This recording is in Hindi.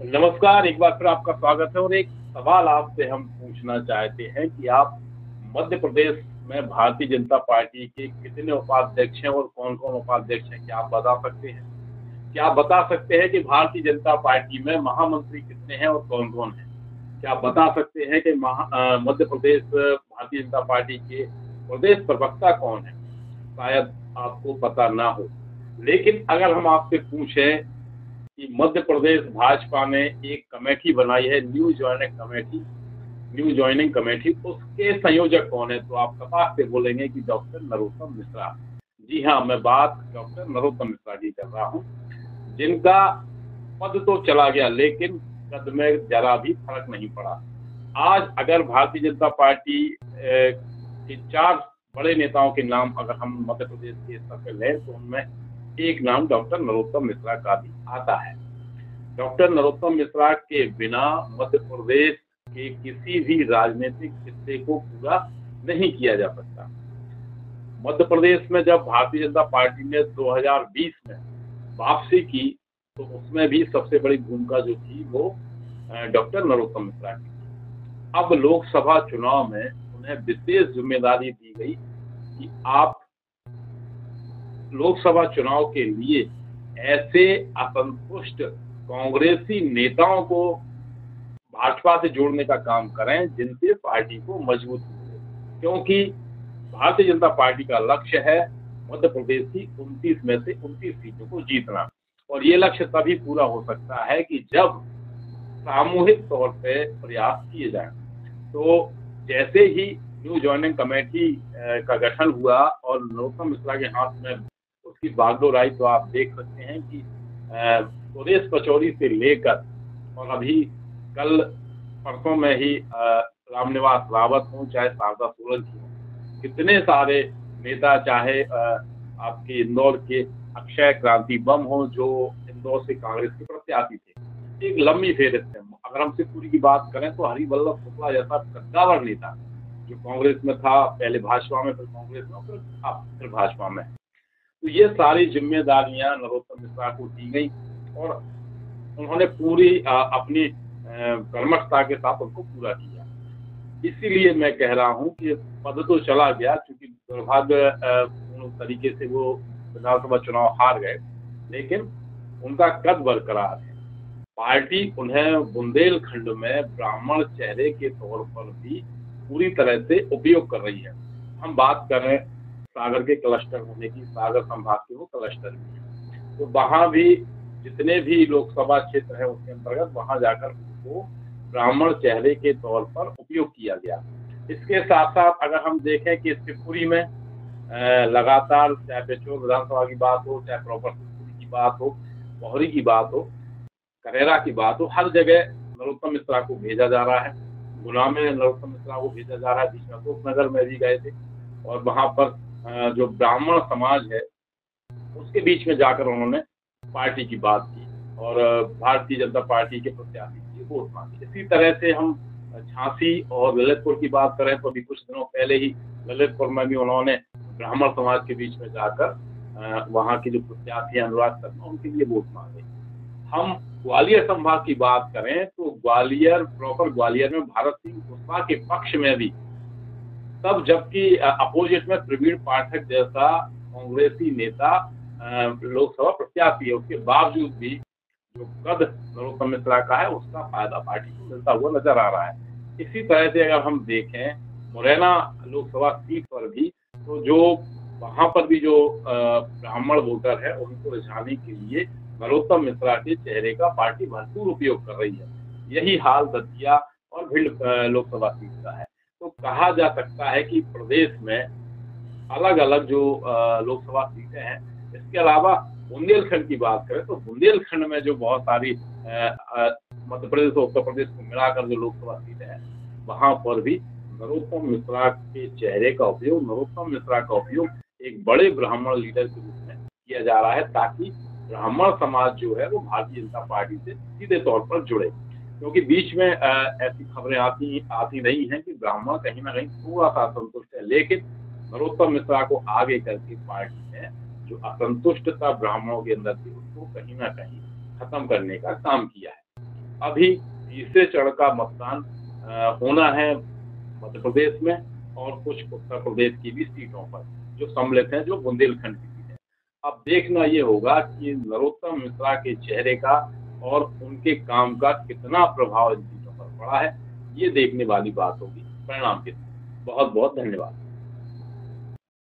नमस्कार, एक बार फिर आपका स्वागत है और एक सवाल आपसे हम पूछना चाहते हैं कि आप मध्य प्रदेश में भारतीय जनता पार्टी के कितने उपाध्यक्ष हैं और कौन-कौन उपाध्यक्ष हैं? क्या आप बता सकते हैं? क्या आप बता सकते हैं कि भारतीय जनता पार्टी में महामंत्री कितने हैं और कौन-कौन हैं? क्या आप बता सकते हैं कि मध्य प्रदेश भारतीय जनता पार्टी के प्रदेश प्रवक्ता कौन हैं? शायद आपको पता ना हो। लेकिन अगर हम आपसे पूछें कि मध्य प्रदेश भाजपा ने एक कमेटी बनाई है, न्यू जॉइनिंग कमेटी, उसके संयोजक कौन है? तो आप कपास से बोलेंगे कि डॉक्टर नरोत्तम मिश्रा। जी हाँ, मैं बात डॉक्टर नरोत्तम मिश्रा की कर रहा हूँ, जिनका पद तो चला गया लेकिन कद में जरा भी फर्क नहीं पड़ा। आज अगर भारतीय जनता पार्टी के 4 बड़े नेताओं के नाम अगर हम मध्य प्रदेश के स्तर पर लें तो उनमें एक नाम डॉक्टर नरोत्तम मिश्रा का भी आता है। डॉक्टर नरोत्तम मिश्रा के बिना मध्य प्रदेश के किसी भी राजनीतिक हिस्से को पूरा नहीं किया जा सकता। मध्य प्रदेश में जब भारतीय जनता पार्टी ने 2020 में वापसी की तो उसमें भी सबसे बड़ी भूमिका जो थी वो डॉक्टर नरोत्तम मिश्रा की थी। अब लोकसभा चुनाव में उन्हें विशेष जिम्मेदारी दी गई कि आप लोकसभा चुनाव के लिए ऐसे असंतुष्ट कांग्रेसी नेताओं को भाजपा से जोड़ने का काम करें जिनसे पार्टी को मजबूती मिले, क्योंकि भारतीय जनता पार्टी का लक्ष्य है मध्य प्रदेश की 29 में से 29 सीटों को जीतना, और ये लक्ष्य तभी पूरा हो सकता है कि जब सामूहिक तौर पे प्रयास किए जाएं। तो जैसे ही न्यू जॉइनिंग कमेटी का गठन हुआ और नरोत्तम मिश्रा के हाथ में उसकी बागडोर आई तो आप देख सकते हैं कि सुरेश पचौरी से लेकर और अभी कल परसों में ही रामनिवास रावत हों चाहे शारदा सोलंकी हों, कितने सारे नेता, चाहे आपके इंदौर के अक्षय क्रांति बम हो जो इंदौर से कांग्रेस के प्रत्याशी थे, एक लंबी फेहरिस्त है। अगर हम सिर्फ पूरी की बात करें तो हरिवल्लभ शुक्ला जैसा कद्दावर नेता जो कांग्रेस में था, पहले भाजपा में, फिर कांग्रेस में, फिर भाजपा में। तो ये सारी जिम्मेदारियां नरोत्तम मिश्रा को दी गई और उन्होंने पूरी अपनी कर्मठता के साथ उनको पूरा किया। इसीलिए मैं कह रहा हूं कि पद तो चला गया, क्योंकि दुर्भाग्यपूर्ण तरीके से वो विधानसभा चुनाव हार गए, लेकिन उनका कद बरकरार है। पार्टी उन्हें बुंदेलखंड में ब्राह्मण चेहरे के तौर पर भी पूरी तरह से उपयोग कर रही है। हम बात कर रहे हैं सागर के क्लस्टर होने की, सागर संभाग के वो क्लस्टर भी है, तो वहां भी जितने भी लोकसभा क्षेत्र है उसके अंतर्गत वहां जाकर उनको ब्राह्मण चेहरे के तौर पर उपयोग किया गया। इसके साथ साथ अगर हम देखें कि शिवपुरी में लगातार, चाहे बेचौर विधानसभा की बात हो, चाहे प्रॉपर शिवपुरी की बात हो, मोहरी की बात हो, करेरा की बात हो, हर जगह नरोत्तम मिश्रा को भेजा जा रहा है। गुना में नरोत्तम मिश्रा को भेजा जा रहा है, बीच में अशोकनगर में भी गए थे और वहां पर जो ब्राह्मण समाज है उसके बीच में जाकर उन्होंने पार्टी की बात की और भारतीय जनता पार्टी के प्रत्याशी की वोट मांगी। इसी तरह से हम झांसी और ललितपुर की बात करें तो अभी कुछ दिनों पहले ही ललितपुर में भी उन्होंने ब्राह्मण समाज के बीच में जाकर वहां के जो प्रत्याशी अनुराग शर्मा उनके लिए वोट मांगे। हम ग्वालियर संभाग की बात करें तो ग्वालियर, प्रॉपर ग्वालियर में भारत सिंह कुशवाहा के पक्ष में भी, तब जबकि अपोजिट में प्रवीण पाठक जैसा कांग्रेसी नेता लोकसभा प्रत्याशी है, उसके बावजूद भी जो कद नरोत्तम मिश्रा का है उसका फायदा पार्टी को मिलता हुआ नजर आ रहा है। इसी तरह से अगर हम देखें मुरैना लोकसभा सीट पर भी, तो जो वहां पर भी जो ब्राह्मण वोटर है उनको रिझाने के लिए नरोत्तम मिश्रा के चेहरे का पार्टी भरपूर उपयोग कर रही है। यही हाल दतिया और भिंड लोकसभा सीट का है। तो कहा जा सकता है कि प्रदेश में अलग अलग जो लोकसभा सीटें हैं, इसके अलावा बुंदेलखंड की बात करें तो बुंदेलखंड में जो बहुत सारी मध्य प्रदेश और उत्तर प्रदेश को मिलाकर जो लोकसभा सीटें हैं, वहां पर भी नरोत्तम मिश्रा के चेहरे का उपयोग, नरोत्तम मिश्रा का उपयोग एक बड़े ब्राह्मण लीडर के रूप में किया जा रहा है, ताकि ब्राह्मण समाज जो है वो भारतीय जनता पार्टी से सीधे तौर पर जुड़े। क्योंकि बीच में ऐसी खबरें आती रही हैं कि ब्राह्मण कहीं ना कहीं थोड़ा सा असंतुष्ट है, लेकिन नरोत्तम मिश्रा को आगे करके पार्टी ने जो असंतुष्टता ब्राह्मणों के अंदर थी उसको कहीं ना कहीं खत्म करने का काम किया है। अभी तीसरे चरण का मतदान होना है मध्य प्रदेश में और कुछ उत्तर प्रदेश की भी सीटों पर जो सम्मिलित हैं, जो बुंदेलखंड की सीटें। अब देखना ये होगा कि नरोत्तम मिश्रा के चेहरे का और उनके काम का कितना प्रभाव इन सीटों पर पड़ा है, ये देखने वाली बात होगी परिणाम के साथ। बहुत बहुत धन्यवाद।